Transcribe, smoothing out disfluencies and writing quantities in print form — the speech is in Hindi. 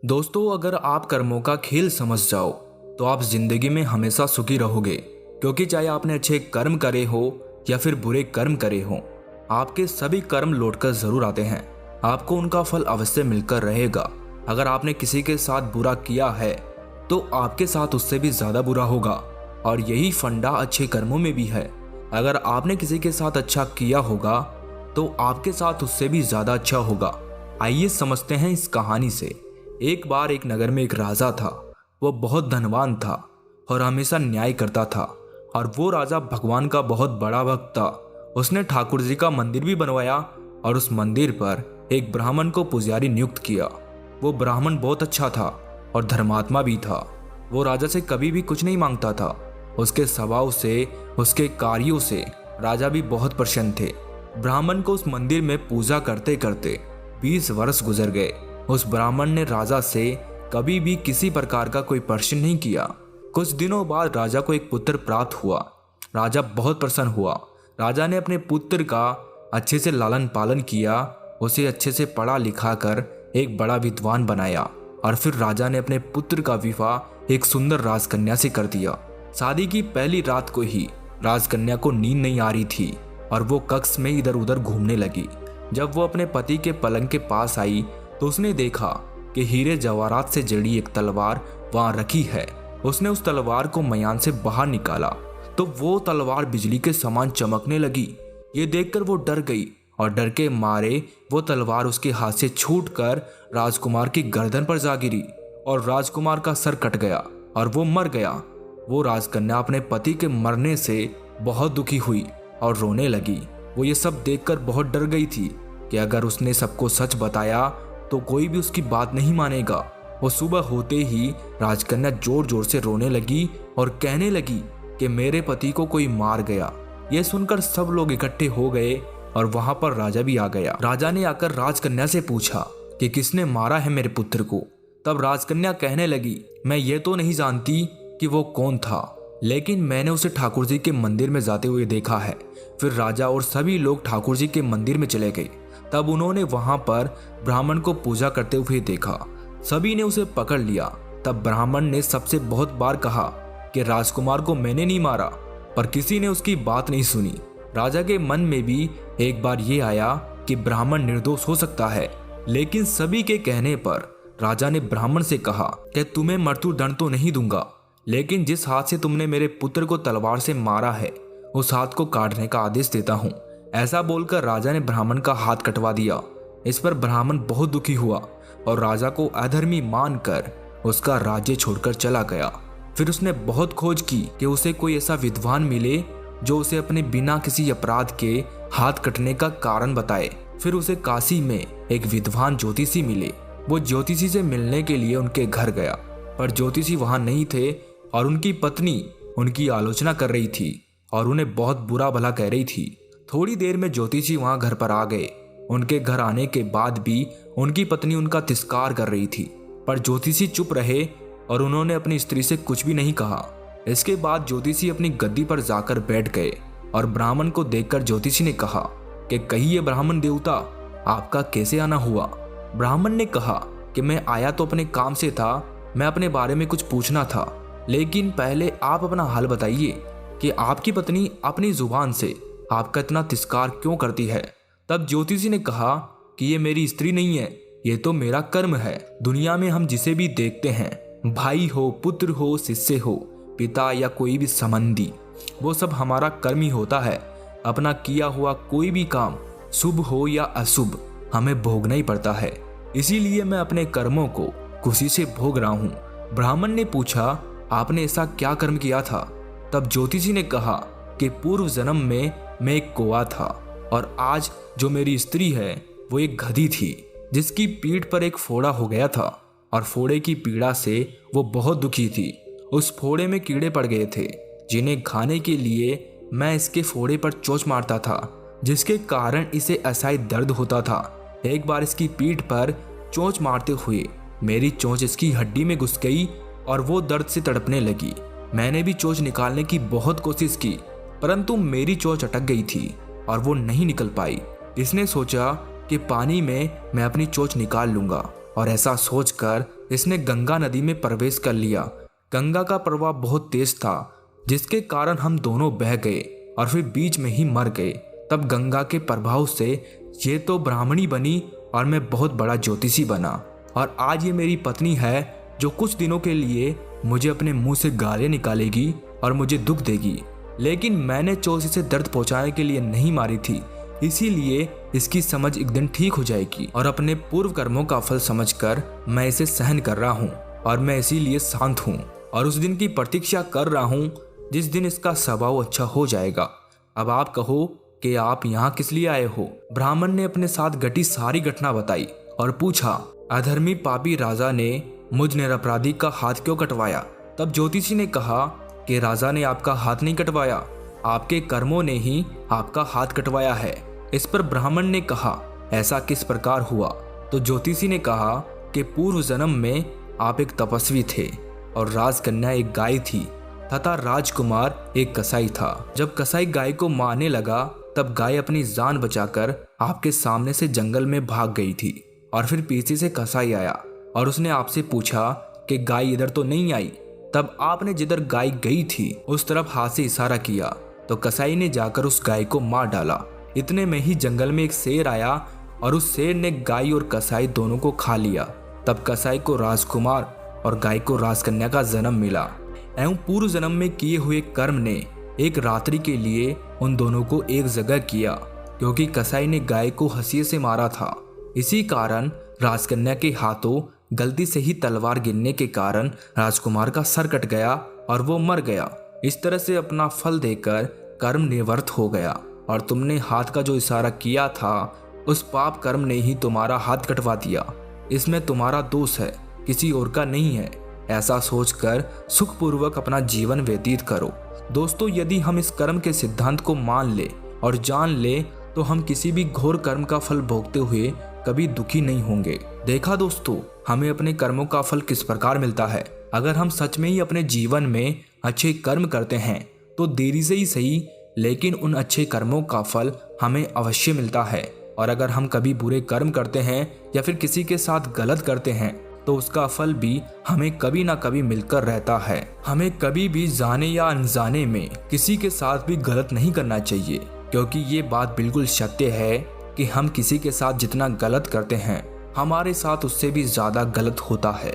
दोस्तों, अगर आप कर्मों का खेल समझ जाओ तो आप जिंदगी में हमेशा सुखी रहोगे। क्योंकि चाहे आपने अच्छे कर्म करे हो या फिर बुरे कर्म करे हो, आपके सभी कर्म लौटकर जरूर आते हैं। आपको उनका फल अवश्य मिलकर रहेगा। अगर आपने किसी के साथ बुरा किया है तो आपके साथ उससे भी ज्यादा बुरा होगा। और यही फंडा अच्छे कर्मों में भी है। अगर आपने किसी के साथ अच्छा किया होगा तो आपके साथ उससे भी ज्यादा अच्छा होगा। आइए समझते हैं इस कहानी से। एक बार एक नगर में एक राजा था। वो बहुत धनवान था और हमेशा न्याय करता था। और वो राजा भगवान का बहुत बड़ा भक्त था। उसने ठाकुर जी का मंदिर भी बनवाया और उस मंदिर पर एक ब्राह्मण को पुजारी नियुक्त किया। वो ब्राह्मण बहुत अच्छा था और धर्मात्मा भी था। वो राजा से कभी भी कुछ नहीं मांगता था। उसके स्वभाव से, उसके कार्यों से राजा भी बहुत प्रसन्न थे। ब्राह्मण को उस मंदिर में पूजा करते करते 20 वर्ष गुजर गए। उस ब्राह्मण ने राजा से कभी भी किसी प्रकार का कोई प्रश्न नहीं किया। कुछ दिनों बाद राजा को एक पुत्र प्राप्त हुआ। राजा बहुत प्रसन्न हुआ। राजा ने अपने पुत्र का अच्छे से लालन पालन किया, उसे अच्छे से पढ़ा लिखा कर एक बड़ा विद्वान बनाया। और फिर राजा ने अपने पुत्र का विवाह एक सुंदर राजकन्या से कर दिया। शादी की पहली रात को ही राजकन्या को नींद नहीं आ रही थी और वो कक्ष में इधर उधर घूमने लगी। जब वो अपने पति के पलंग के पास आई तो उसने देखा कि हीरे जवाहरात से जड़ी एक तलवार वहां रखी है। उसने उस तलवार को मयान से बाहर निकाला तो वो तलवार बिजली के समान चमकने लगी। ये देखकर वो डर गई और डर के मारे वो तलवार उसके हाथ से छूटकर राजकुमार की गर्दन पर जा गिरी और राजकुमार का सर कट गया और वो मर गया। वो राजकन्या अपने पति के मरने से बहुत दुखी हुई और रोने लगी। वो ये सब देखकर बहुत डर गई थी कि अगर उसने सबको सच बताया तो कोई भी उसकी बात नहीं मानेगा। वो सुबह होते ही राजकन्या जोर जोर से रोने लगी और कहने लगी कि मेरे पति को कोई मार गया। ये सुनकर सब लोग इकट्ठे हो गए और वहां पर राजा भी आ गया। राजा ने आकर राजकन्या से पूछा कि किसने मारा है मेरे पुत्र को। तब राजकन्या कहने लगी, मैं ये तो नहीं जानती कि वो कौन था, लेकिन मैंने उसे ठाकुर जी के मंदिर में जाते हुए देखा है। फिर राजा और सभी लोग ठाकुर जी के मंदिर में चले गए। तब उन्होंने वहां पर ब्राह्मण को पूजा करते हुए देखा। सभी ने उसे पकड़ लिया। तब ब्राह्मण ने सबसे बहुत बार कहा कि राजकुमार को मैंने नहीं मारा, पर किसी ने उसकी बात नहीं सुनी। राजा के मन में भी एक बार ये आया कि ब्राह्मण निर्दोष हो सकता है, लेकिन सभी के कहने पर राजा ने ब्राह्मण से कहा कि तुम्हें मृत्युदंड तो नहीं दूंगा, लेकिन जिस हाथ से तुमने मेरे पुत्र को तलवार से मारा है उस हाथ को काटने का आदेश देता हूँ। ऐसा बोलकर राजा ने ब्राह्मण का हाथ कटवा दिया। इस पर ब्राह्मण बहुत दुखी हुआ और राजा को अधर्मी मानकर उसका राज्य छोड़कर चला गया। फिर उसने बहुत खोज की कि उसे कोई ऐसा विद्वान मिले जो उसे अपने बिना किसी अपराध के हाथ कटने का कारण बताए। फिर उसे काशी में एक विद्वान ज्योतिषी मिले। वो ज्योतिषी से मिलने के लिए उनके घर गया, पर ज्योतिषी वहां नहीं थे और उनकी पत्नी उनकी आलोचना कर रही थी और उन्हें बहुत बुरा भला कह रही थी। थोड़ी देर में ज्योतिषी वहां घर पर आ गए। उनके घर आने के बाद भी उनकी पत्नी उनका तिरस्कार कर रही थी, पर ज्योतिषी चुप रहे और उन्होंने अपनी स्त्री से कुछ भी नहीं कहा। इसके बाद ज्योतिषी अपनी गद्दी पर जाकर बैठ गए और ब्राह्मण को देखकर ज्योतिषी ने कहा कि कहिए ब्राह्मण देवता, आपका कैसे आना हुआ। ब्राह्मण ने कहा कि मैं आया तो अपने काम से था, मैं अपने बारे में कुछ पूछना था, लेकिन पहले आप अपना हाल बताइए कि आपकी पत्नी अपनी जुबान से आपका इतना तिरस्कार क्यों करती है। तब ज्योतिषी ने कहा कि ये मेरी स्त्री नहीं है, ये तो मेरा कर्म है। दुनिया में हम जिसे भी देखते हैं, भाई हो, पुत्र हो, शिष्य हो, पिता या कोई भी संबंधी, वो सब हमारा कर्म ही होता है। अपना किया हुआ कोई भी काम, शुभ हो या अशुभ, हमें भोगना ही पड़ता है। इसीलिए मैं अपने कर्मों को खुशी से भोग रहा हूँ। ब्राह्मण ने पूछा, आपने ऐसा क्या कर्म किया था। तब ज्योतिषी ने कहा कि पूर्व जन्म में मैं एक कौवा था और आज जो मेरी स्त्री है वो एक गधी थी जिसकी पीठ पर एक फोड़ा हो गया था और फोड़े की पीड़ा से वो बहुत दुखी थी। उस फोड़े में कीड़े पड़ गए थे जिन्हें खाने के लिए मैं इसके फोड़े पर चोंच मारता था, जिसके कारण इसे असह्य दर्द होता था। एक बार इसकी पीठ पर चोंच मारते हुए मेरी चोंच इसकी हड्डी में घुस गई और वो दर्द से तड़पने लगी। मैंने भी चोंच निकालने की बहुत कोशिश की, परंतु मेरी चोंच अटक गई थी और वो नहीं निकल पाई। इसने सोचा कि पानी में मैं अपनी चोंच निकाल लूंगा और ऐसा सोचकर इसने गंगा नदी में प्रवेश कर लिया। गंगा का प्रवाह बहुत तेज था, जिसके कारण हम दोनों बह गए और फिर बीच में ही मर गए। तब गंगा के प्रभाव से ये तो ब्राह्मणी बनी और मैं बहुत बड़ा ज्योतिषी बना, और आज ये मेरी पत्नी है जो कुछ दिनों के लिए मुझे अपने मुंह से गालियां निकालेगी और मुझे दुख देगी। लेकिन मैंने चोर इसे दर्द पहुंचाने के लिए नहीं मारी थी, इसीलिए इसकी समझ एक दिन ठीक हो जाएगी और अपने पूर्व कर्मों का फल समझकर मैं इसे सहन कर रहा हूँ और मैं इसीलिए शांत हूँ और उस दिन की प्रतीक्षा कर रहा हूँ जिस दिन इसका स्वभाव अच्छा हो जाएगा। अब आप कहो कि आप यहाँ किस लिए आए हो? ब्राह्मण ने अपने साथ घटी सारी घटना बताई और पूछा, अधर्मी पापी राजा ने मुझ निरपराधी का हाथ क्यों कटवाया? तब ज्योतिषी ने कहा कि राजा ने आपका हाथ नहीं कटवाया, आपके कर्मों ने ही आपका हाथ कटवाया है। इस पर ब्राह्मण ने कहा, ऐसा किस प्रकार हुआ? तो ज्योतिषी ने कहा कि पूर्व जन्म में आप एक तपस्वी थे और राजकन्या एक गाय थी तथा राजकुमार एक कसाई था। जब कसाई गाय को मारने लगा तब गाय अपनी जान बचाकर आपके सामने से जंगल में भाग गई थी और फिर पीछे से कसाई आया और उसने आपसे पूछा कि गाय इधर तो नहीं आई। तब आपने जिधर गाय गई थी उस तरफ हाथ से इशारा किया तो कसाई ने जाकर उस गाय को मार डाला। इतने में ही जंगल में एक शेर आया और उस शेर ने गाय और कसाई दोनों को खा लिया। तब कसाई को राजकुमार और गाय को राजकन्या का जन्म मिला एवं पूर्व जन्म में किए हुए कर्म ने एक रात्रि के लिए उन दोनों को एक जगह किया, क्योंकि कसाई ने गाय को हंसिए से मारा था। इसी कारण राजकन्या के हाथों गलती से ही तलवार गिरने के कारण राजकुमार का सर कट गया और वो मर गया। इस तरह से अपना फल देकर कर्म निवृत्त हो गया और तुमने हाथ का जो इशारा किया था उस पाप कर्म ने ही तुम्हारा हाथ कटवा दिया। इसमें तुम्हारा दोष है, किसी और का नहीं है। ऐसा सोचकर सुखपूर्वक अपना जीवन व्यतीत करो। दोस्तों, यदि हम इस कर्म के सिद्धांत को मान ले और जान ले तो हम किसी भी घोर कर्म का फल भोगते हुए कभी दुखी नहीं होंगे। देखा दोस्तों, हमें अपने कर्मों का फल किस प्रकार मिलता है। अगर हम सच में ही अपने जीवन में अच्छे कर्म करते हैं तो देरी से ही सही, लेकिन उन अच्छे कर्मों का फल हमें अवश्य मिलता है। और अगर हम कभी बुरे कर्म करते हैं या फिर किसी के साथ गलत करते हैं तो उसका फल भी हमें कभी ना कभी मिलकर रहता है। हमें कभी भी जाने या अनजाने में किसी के साथ भी गलत नहीं करना चाहिए, क्योंकि ये बात बिल्कुल सत्य है कि हम किसी के साथ जितना गलत करते हैं हमारे साथ उससे भी ज्यादा गलत होता है।